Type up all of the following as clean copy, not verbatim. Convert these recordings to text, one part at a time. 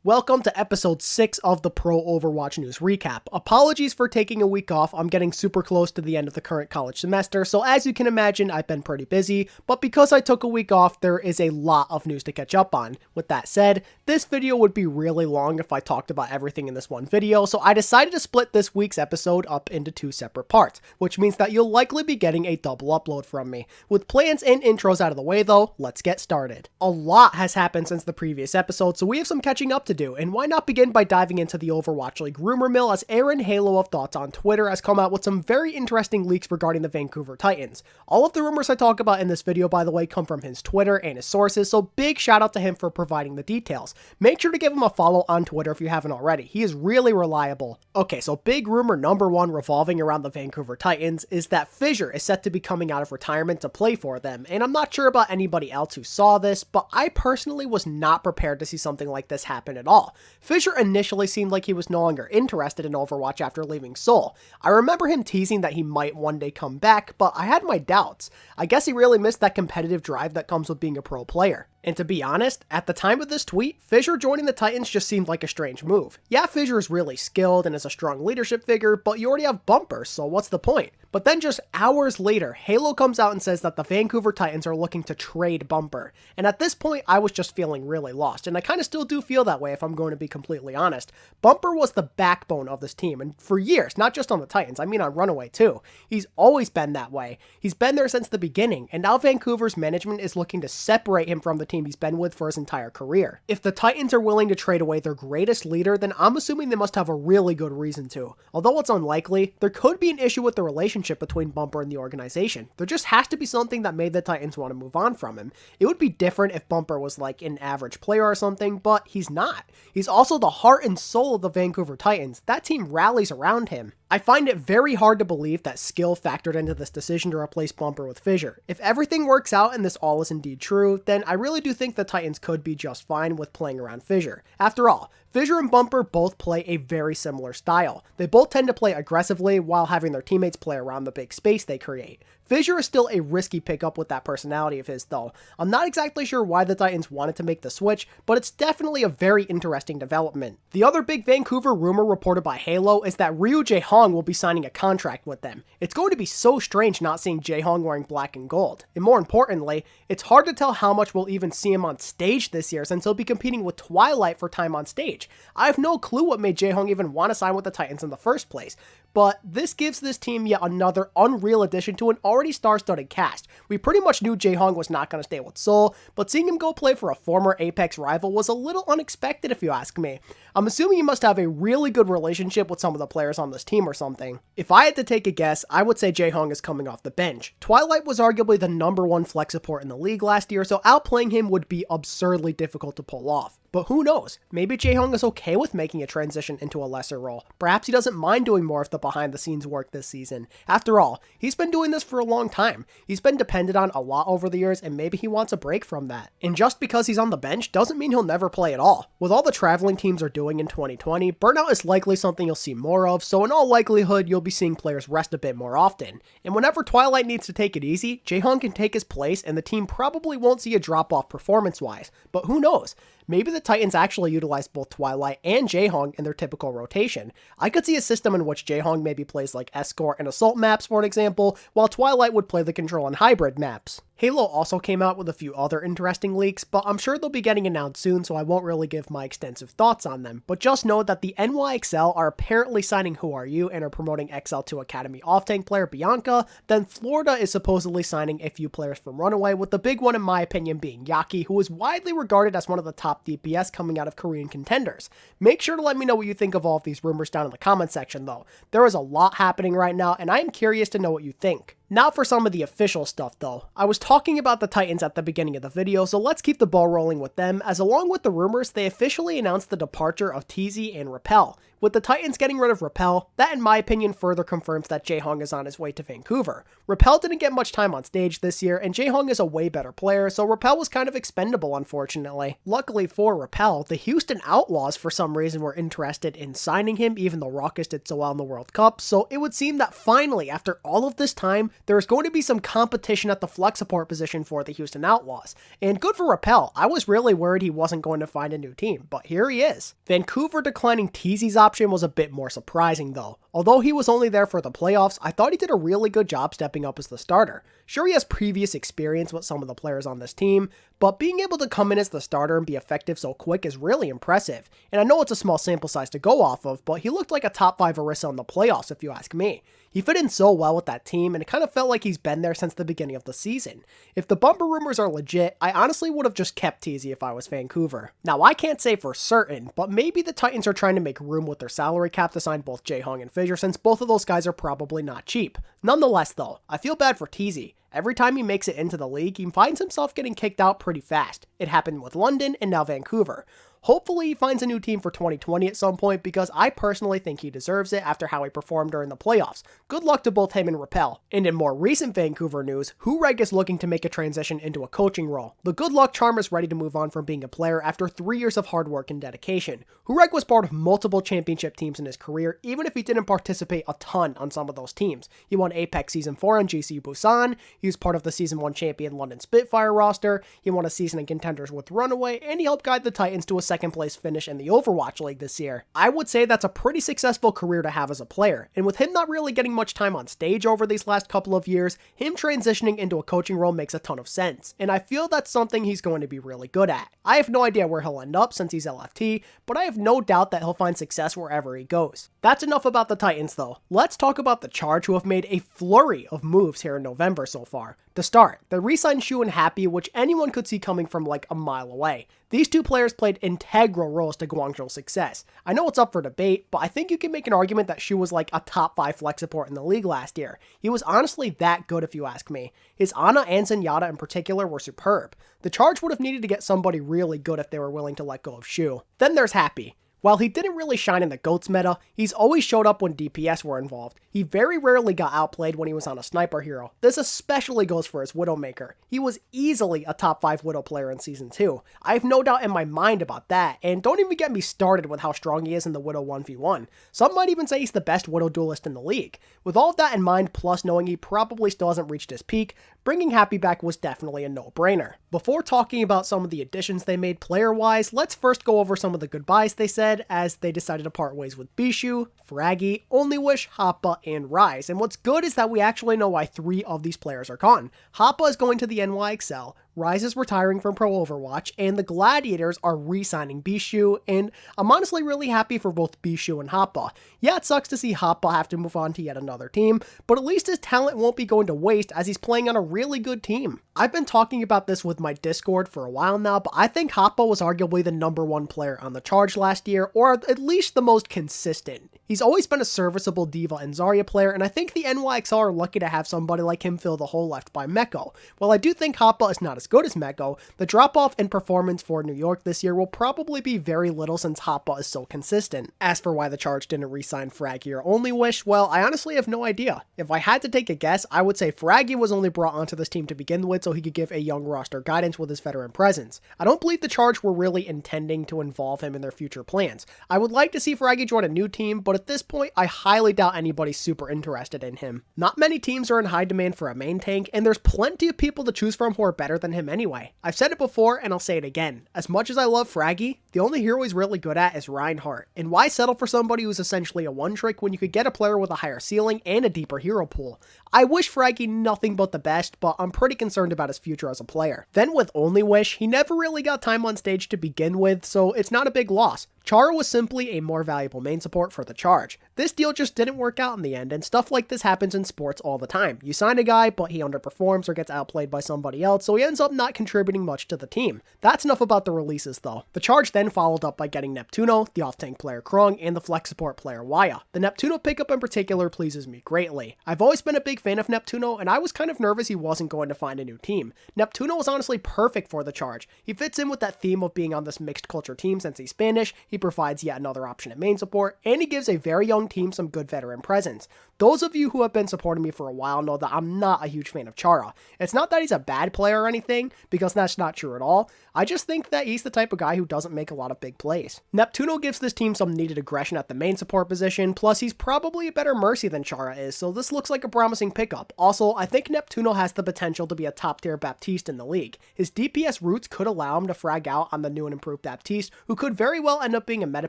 Welcome to episode 6 of the Pro Overwatch News Recap. Apologies for taking a week off. I'm getting super close to the end of the current college semester, so as you can imagine, I've been pretty busy, but because I took a week off, there is a lot of news to catch up on. With that said, this video would be really long if I talked about everything in this one video, so I decided to split this week's episode up into 2 separate parts, which means that you'll likely be getting a double upload from me. With plans and intros out of the way though, let's get started. A lot has happened since the previous episode, so we have some catching up to do, and why not begin by diving into the Overwatch League rumor mill, as Aaron Halo of Thoughts on Twitter has come out with some very interesting leaks regarding the Vancouver Titans. All of the rumors I talk about in this video, by the way, come from his Twitter and his sources, so big shout out to him for providing the details. Make sure to give him a follow on Twitter if you haven't already. He is really reliable. Okay, so big rumor number 1 revolving around the Vancouver Titans is that Fissure is set to be coming out of retirement to play for them, and I'm not sure about anybody else who saw this, but I personally was not prepared to see something like this happen at all. Fissure initially seemed like he was no longer interested in Overwatch after leaving Seoul. I remember him teasing that he might one day come back, but I had my doubts. I guess he really missed that competitive drive that comes with being a pro player. And to be honest, at the time of this tweet, Fissure joining the Titans just seemed like a strange move. Yeah, Fissure is really skilled and is a strong leadership figure, but you already have Bumper, so what's the point? But then just hours later, Halo comes out and says that the Vancouver Titans are looking to trade Bumper. And at this point, I was just feeling really lost, and I kind of still do feel that way if I'm going to be completely honest. Bumper was the backbone of this team, and for years, not just on the Titans, I mean on Runaway too. He's always been that way. He's been there since the beginning, and now Vancouver's management is looking to separate him from the team he's been with for his entire career. If the Titans are willing to trade away their greatest leader, then I'm assuming they must have a really good reason to. Although it's unlikely, there could be an issue with the relationship between Bumper and the organization. There just has to be something that made the Titans want to move on from him. It would be different if Bumper was like an average player or something, but he's not. He's also the heart and soul of the Vancouver Titans. That team rallies around him. I find it very hard to believe that skill factored into this decision to replace Bumper with Fissure. If everything works out and this all is indeed true, then I really do think the Titans could be just fine with playing around Fissure. After all, Fissure and Bumper both play a very similar style. They both tend to play aggressively while having their teammates play around the big space they create. Fissure is still a risky pickup with that personality of his though. I'm not exactly sure why the Titans wanted to make the switch, but it's definitely a very interesting development. The other big Vancouver rumor reported by Halo is that Ryu Jae-hong will be signing a contract with them. It's going to be so strange not seeing Jae-hong wearing black and gold. And more importantly, it's hard to tell how much we'll even see him on stage this year since he'll be competing with Twilight for time on stage. I have no clue what made Jae-hong even want to sign with the Titans in the first place. But this gives this team yet another unreal addition to an already star-studded cast. We pretty much knew Jae-hong was not going to stay with Seoul, but seeing him go play for a former Apex rival was a little unexpected if you ask me. I'm assuming he must have a really good relationship with some of the players on this team or something. If I had to take a guess, I would say Jae-hong is coming off the bench. Twilight was arguably the #1 flex support in the league last year, so outplaying him would be absurdly difficult to pull off. But who knows? Maybe Jae-hong is okay with making a transition into a lesser role. Perhaps he doesn't mind doing more of the behind-the-scenes work this season. After all, he's been doing this for a long time. He's been depended on a lot over the years, and maybe he wants a break from that. And just because he's on the bench doesn't mean he'll never play at all. With all the traveling teams are doing in 2020, burnout is likely something you'll see more of, so in all likelihood, you'll be seeing players rest a bit more often. And whenever Twilight needs to take it easy, Jae-hong can take his place, and the team probably won't see a drop-off performance-wise. But who knows? Maybe the Titans actually utilize both Twilight and Jae-hong in their typical rotation. I could see a system in which Jae-hong maybe plays like Escort and Assault maps for an example, while Twilight would play the Control and Hybrid maps. Halo also came out with a few other interesting leaks, but I'm sure they'll be getting announced soon, so I won't really give my extensive thoughts on them. But just know that the NYXL are apparently signing Who Are You and are promoting XL2 Academy off-tank player Bianca. Then Florida is supposedly signing a few players from Runaway, with the big one in my opinion being Yaki, who is widely regarded as one of the top DPS coming out of Korean contenders. Make sure to let me know what you think of all of these rumors down in the comment section though. There is a lot happening right now, and I am curious to know what you think. Now for some of the official stuff though. I was talking about the Titans at the beginning of the video, so let's keep the ball rolling with them, as along with the rumors, they officially announced the departure of TZ and Repel. With the Titans getting rid of Repel, that in my opinion further confirms that Jae-hong is on his way to Vancouver. Repel didn't get much time on stage this year, and Jae-hong is a way better player, so Repel was kind of expendable unfortunately. Luckily for Repel, the Houston Outlaws for some reason were interested in signing him, even though Ruckus did so well in the World Cup, so it would seem that finally, after all of this time, there is going to be some competition at the flex support position for the Houston Outlaws. And good for Rappel. I was really worried he wasn't going to find a new team, but here he is. Vancouver declining Teasy's option was a bit more surprising though. Although he was only there for the playoffs, I thought he did a really good job stepping up as the starter. Sure, he has previous experience with some of the players on this team, but being able to come in as the starter and be effective so quick is really impressive. And I know it's a small sample size to go off of, but he looked like a top 5 Orisa in the playoffs if you ask me. He fit in so well with that team, and it kind of felt like he's been there since the beginning of the season. If the bumper rumors are legit, I honestly would have just kept Teasy if I was Vancouver. Now, I can't say for certain, but maybe the Titans are trying to make room with their salary cap to sign both Jae-Hung and Fissure, since both of those guys are probably not cheap. Nonetheless though, I feel bad for Teasy. Every time he makes it into the league, he finds himself getting kicked out pretty fast. It happened with London and now Vancouver. Hopefully he finds a new team for 2020 at some point, because I personally think he deserves it after how he performed during the playoffs. Good luck to both him and Rappel. And in more recent Vancouver news, Hureg is looking to make a transition into a coaching role. The good luck charm is ready to move on from being a player after 3 years of hard work and dedication. Hureg was part of multiple championship teams in his career, even if he didn't participate a ton on some of those teams. He won Apex Season 4 on GC Busan, he was part of the Season 1 champion London Spitfire roster, he won a season in Contenders with Runaway, and he helped guide the Titans to a second place finish in the Overwatch League this year. I would say that's a pretty successful career to have as a player, and with him not really getting much time on stage over these last couple of years, him transitioning into a coaching role makes a ton of sense, and I feel that's something he's going to be really good at. I have no idea where he'll end up since he's LFT, but I have no doubt that he'll find success wherever he goes. That's enough about the Titans though. Let's talk about the Charge, who have made a flurry of moves here in November so far. To start, they re-signed Shu and Happy, which anyone could see coming from like a mile away. These two players played integral roles to Guangzhou's success. I know it's up for debate, but I think you can make an argument that Shu was like a top 5 flex support in the league last year. He was honestly that good if you ask me. His Ana and Zenyatta in particular were superb. The Charge would have needed to get somebody really good if they were willing to let go of Shu. Then there's Happy. While he didn't really shine in the GOATS meta, he's always showed up when DPS were involved. He very rarely got outplayed when he was on a sniper hero. This especially goes for his Widowmaker. He was easily a top 5 Widow player in Season 2. I have no doubt in my mind about that, and don't even get me started with how strong he is in the Widow 1v1. Some might even say he's the best Widow duelist in the league. With all of that in mind, plus knowing he probably still hasn't reached his peak, bringing Happy back was definitely a no-brainer. Before talking about some of the additions they made player-wise, let's first go over some of the goodbyes they said, as they decided to part ways with Bishu, Fraggy, Only Wish, Hoppa, and Rise. And what's good is that we actually know why 3 of these players are gone. Hoppa is going to the NYXL, Rise is retiring from Pro Overwatch, and the Gladiators are re-signing Bishu, and I'm honestly really happy for both Bishu and Hoppa. Yeah, it sucks to see Hoppa have to move on to yet another team, but at least his talent won't be going to waste as he's playing on a really good team. I've been talking about this with my Discord for a while now, but I think Hoppa was arguably the #1 player on the Charge last year, or at least the most consistent. He's always been a serviceable D.Va and Zarya player, and I think the NYXL are lucky to have somebody like him fill the hole left by Meko. While I do think Hoppa is not as good as Meko, the drop-off in performance for New York this year will probably be very little since Hoppa is so consistent. As for why the Charge didn't re-sign Fraggy or Only Wish, well, I honestly have no idea. If I had to take a guess, I would say Fraggy was only brought onto this team to begin with so he could give a young roster guidance with his veteran presence. I don't believe the Charge were really intending to involve him in their future plans. I would like to see Fraggy join a new team, but at this point, I highly doubt anybody's super interested in him. Not many teams are in high demand for a main tank, and there's plenty of people to choose from who are better than him anyway. I've said it before, and I'll say it again. As much as I love Fraggy, the only hero he's really good at is Reinhardt, and why settle for somebody who's essentially a one-trick when you could get a player with a higher ceiling and a deeper hero pool? I wish Fraggy nothing but the best, but I'm pretty concerned about his future as a player. Then with Only Wish, he never really got time on stage to begin with, so it's not a big loss. Chara was simply a more valuable main support for the Charge. This deal just didn't work out in the end, and stuff like this happens in sports all the time. You sign a guy, but he underperforms or gets outplayed by somebody else, so he ends up not contributing much to the team. That's enough about the releases though. The Charge then followed up by getting Neptuno, the off-tank player Krong, and the flex support player Waya. The Neptuno pickup in particular pleases me greatly. I've always been a big fan of Neptuno, and I was kind of nervous he wasn't going to find a new team. Neptuno was honestly perfect for the Charge. He fits in with that theme of being on this mixed culture team since he's Spanish, he provides yet another option at main support, and he gives a very young team some good veteran presence. Those of you who have been supporting me for a while know that I'm not a huge fan of Chara. It's not that he's a bad player or anything, because that's not true at all. I just think that he's the type of guy who doesn't make a lot of big plays. Neptuno gives this team some needed aggression at the main support position, plus he's probably a better Mercy than Chara is, so this looks like a promising pickup. Also, I think Neptuno has the potential to be a top tier Baptiste in the league. His DPS roots could allow him to frag out on the new and improved Baptiste, who could very well end up being a meta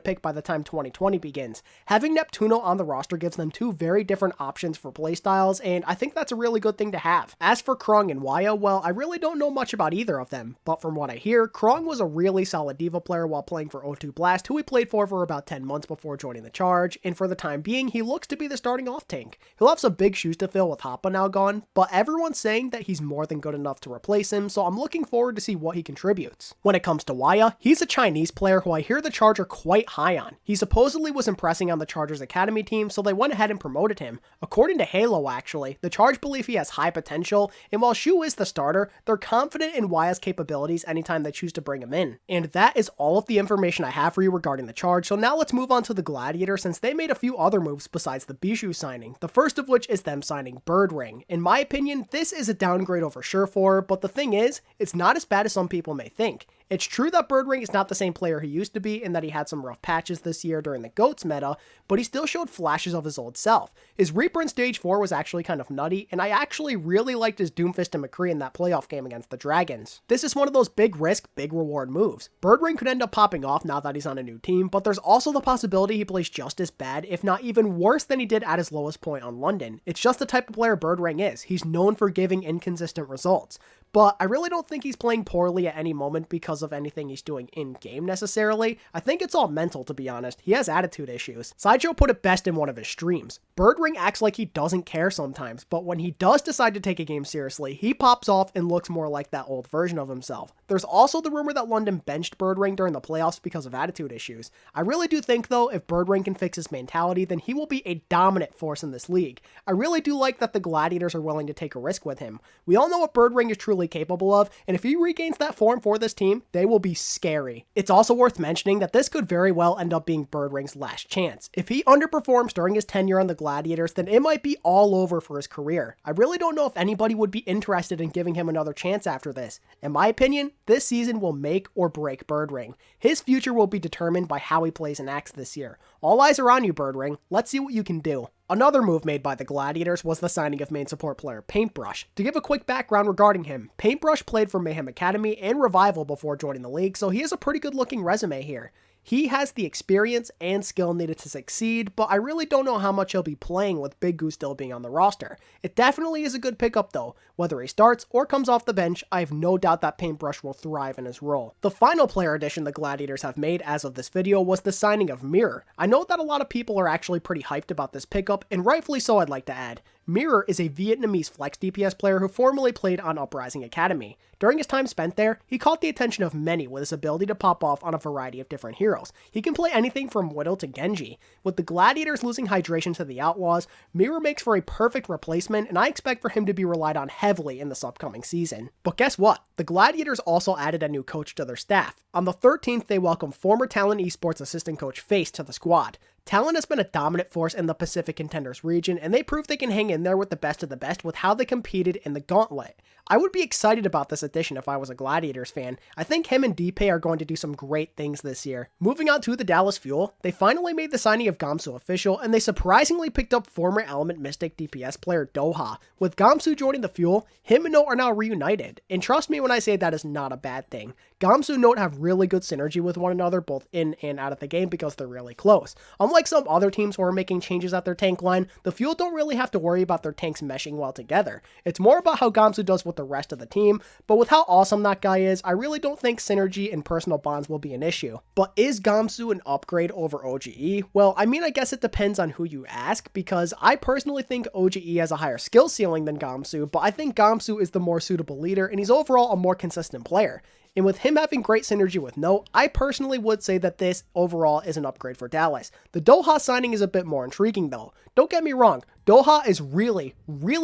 pick by the time 2020 begins. Having Neptuno on the roster gives them two very different options for playstyles, and I think that's a really good thing to have. As for Krong and Waya, well, I really don't know much about either of them, but from what I hear, Krong was a really solid diva player while playing for O2 Blast, who he played for about 10 months before joining the charge, and for the time being, he looks to be the starting off tank. He'll have some big shoes to fill with Hoppa now gone, but everyone's saying that he's more than good enough to replace him, so I'm looking forward to see what he contributes. When it comes to Waya, he's a Chinese player who I hear the Charge are quite high on. He supposedly was impressing on the Chargers Academy team, so they went ahead and promoted him. According to Halo actually, the Charge believe he has high potential, and while Shu is the starter, they're confident in Waya's capabilities anytime they choose to bring him in. And that is all of the information I have for you regarding the Charge, so now let's move on to the Gladiator since they made a few other moves besides the Bijou signing, the first of which is them signing Birdring. In my opinion, this is a downgrade over Surefour, but the thing is, it's not as bad as some people may think. It's true that Birdring is not the same player he used to be and that he had some rough patches this year during the GOATS meta, but he still showed flashes of his old self. His Reaper in Stage 4 was actually kind of nutty, and I actually really liked his Doomfist and McCree in that playoff game against the Dragons. This is one of those big risk, big reward moves. Birdring could end up popping off now that he's on a new team, but there's also the possibility he plays just as bad, if not even worse than he did at his lowest point on London. It's just the type of player Birdring is. He's known for giving inconsistent results. But I really don't think he's playing poorly at any moment because of anything he's doing in-game necessarily. I think it's all mental, to be honest. He has attitude issues. Sideshow put it best in one of his streams. Birdring acts like he doesn't care sometimes, but when he does decide to take a game seriously, he pops off and looks more like that old version of himself. There's also the rumor that London benched Birdring during the playoffs because of attitude issues. I really do think, though, if Birdring can fix his mentality, then he will be a dominant force in this league. I really do like that the Gladiators are willing to take a risk with him. We all know what Birdring is truly capable of, and if he regains that form for this team, they will be scary. It's also worth mentioning that this could very well end up being Birdring's last chance. If he underperforms during his tenure on the Gladiators, then it might be all over for his career. I really don't know if anybody would be interested in giving him another chance after this. In my opinion, this season will make or break Birdring. His future will be determined by how he plays and acts this year. All eyes are on you, Birdring. Let's see what you can do. Another move made by the Gladiators was the signing of main support player Paintbrush. To give a quick background regarding him, Paintbrush played for Mayhem Academy and Revival before joining the league, so he has a pretty good looking resume here. He has the experience and skill needed to succeed, but I really don't know how much he'll be playing with Big Goo still being on the roster. It definitely is a good pickup though. Whether he starts or comes off the bench, I have no doubt that Paintbrush will thrive in his role. The final player addition the Gladiators have made as of this video was the signing of Mirror. I know that a lot of people are actually pretty hyped about this pickup, and rightfully so I'd like to add. Mirror is a Vietnamese flex DPS player who formerly played on Uprising Academy. During his time spent there, he caught the attention of many with his ability to pop off on a variety of different heroes. He can play anything from Widow to Genji. With the Gladiators losing hydration to the Outlaws, Mirror makes for a perfect replacement, and I expect for him to be relied on heavily in this upcoming season. But guess what? The Gladiators also added a new coach to their staff. On the 13th, they welcomed former Talon Esports assistant coach Face to the squad. Talon has been a dominant force in the Pacific Contenders region, and they proved they can hang in there with the best of the best with how they competed in the Gauntlet. I would be excited about this addition if I was a Gladiators fan. I think him and Deepay are going to do some great things this year. Moving on to the Dallas Fuel, they finally made the signing of Gamsu official, and they surprisingly picked up former Element Mystic DPS player Doha. With Gamsu joining the Fuel, him and Note are now reunited, and trust me when I say that is not a bad thing. Gamsu and Note have really good synergy with one another both in and out of the game because they're really close. Unlike some other teams who are making changes at their tank line, the Fuel don't really have to worry about their tanks meshing well together. It's more about how Gamsu does with the rest of the team, but with how awesome that guy is, I really don't think synergy and personal bonds will be an issue. But is Gamsu an upgrade over OGE? Well, I mean, I guess it depends on who you ask, because I personally think OGE has a higher skill ceiling than Gamsu, but I think Gamsu is the more suitable leader, and he's overall a more consistent player. And with him having great synergy with Note, I personally would say that this overall is an upgrade for Dallas. The Doha signing is a bit more intriguing though. Don't get me wrong, Doha is really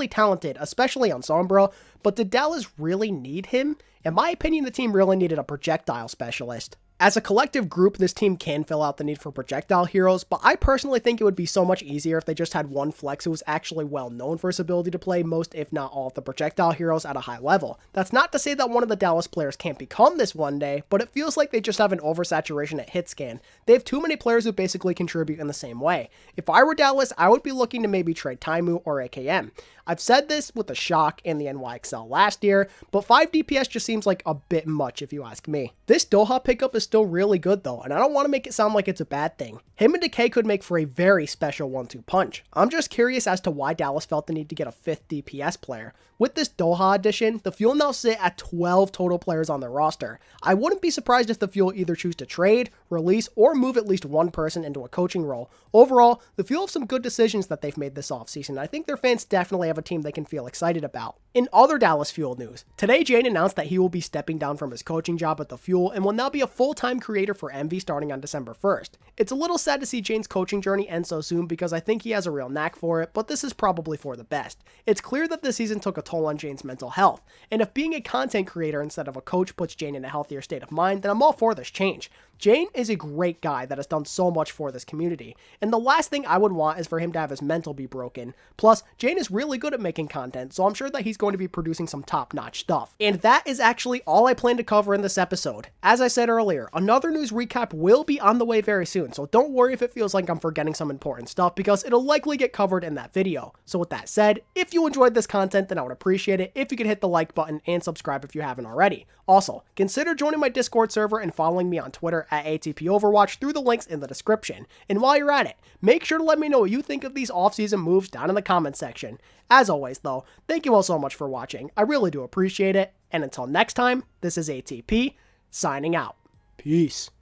talented, especially on Sombra, but did Dallas really need him? In my opinion, the team really needed a projectile specialist. As a collective group, this team can fill out the need for projectile heroes, but I personally think it would be so much easier if they just had one flex who was actually well known for his ability to play most, if not all, of the projectile heroes at a high level. That's not to say that one of the Dallas players can't become this one day, but it feels like they just have an oversaturation at hit scan. They have too many players who basically contribute in the same way. If I were Dallas, I would be looking to maybe trade Taimu or AKM. I've said this with the Shock and the NYXL last year, but 5 DPS just seems like a bit much if you ask me. This Doha pickup is still really good though, and I don't want to make it sound like it's a bad thing. Him and Decay could make for a very special 1-2 punch. I'm just curious as to why Dallas felt the need to get a 5th DPS player. With this Doha addition, the Fuel now sit at 12 total players on their roster. I wouldn't be surprised if the Fuel either choose to trade, release, or move at least one person into a coaching role. Overall, the Fuel have some good decisions that they've made this offseason. I think their fans definitely have a team they can feel excited about. In other Dallas Fuel news, today Jane announced that he will be stepping down from his coaching job at the Fuel and will now be a full-time creator for Envy starting on December 1st. It's a little sad to see Jane's coaching journey end so soon because I think he has a real knack for it, but this is probably for the best. It's clear that this season took a toll on Jane's mental health, and if being a content creator instead of a coach puts Jane in a healthier state of mind, then I'm all for this change. Jane is a great guy that has done so much for this community, and the last thing I would want is for him to have his mental be broken. Plus, Jane is really good at making content, so I'm sure that he's going to be producing some top-notch stuff. And that is actually all I plan to cover in this episode. As I said earlier, another news recap will be on the way very soon, so don't worry if it feels like I'm forgetting some important stuff, because it'll likely get covered in that video. So with that said, if you enjoyed this content, then I would appreciate it if you could hit the like button and subscribe if you haven't already. Also, consider joining my Discord server and following me on Twitter at ATP Overwatch through the links in the description. And while you're at it, make sure to let me know what you think of these off-season moves down in the comment section. As always though, thank you all so much for watching. I really do appreciate it. And until next time, this is ATP, signing out. Peace.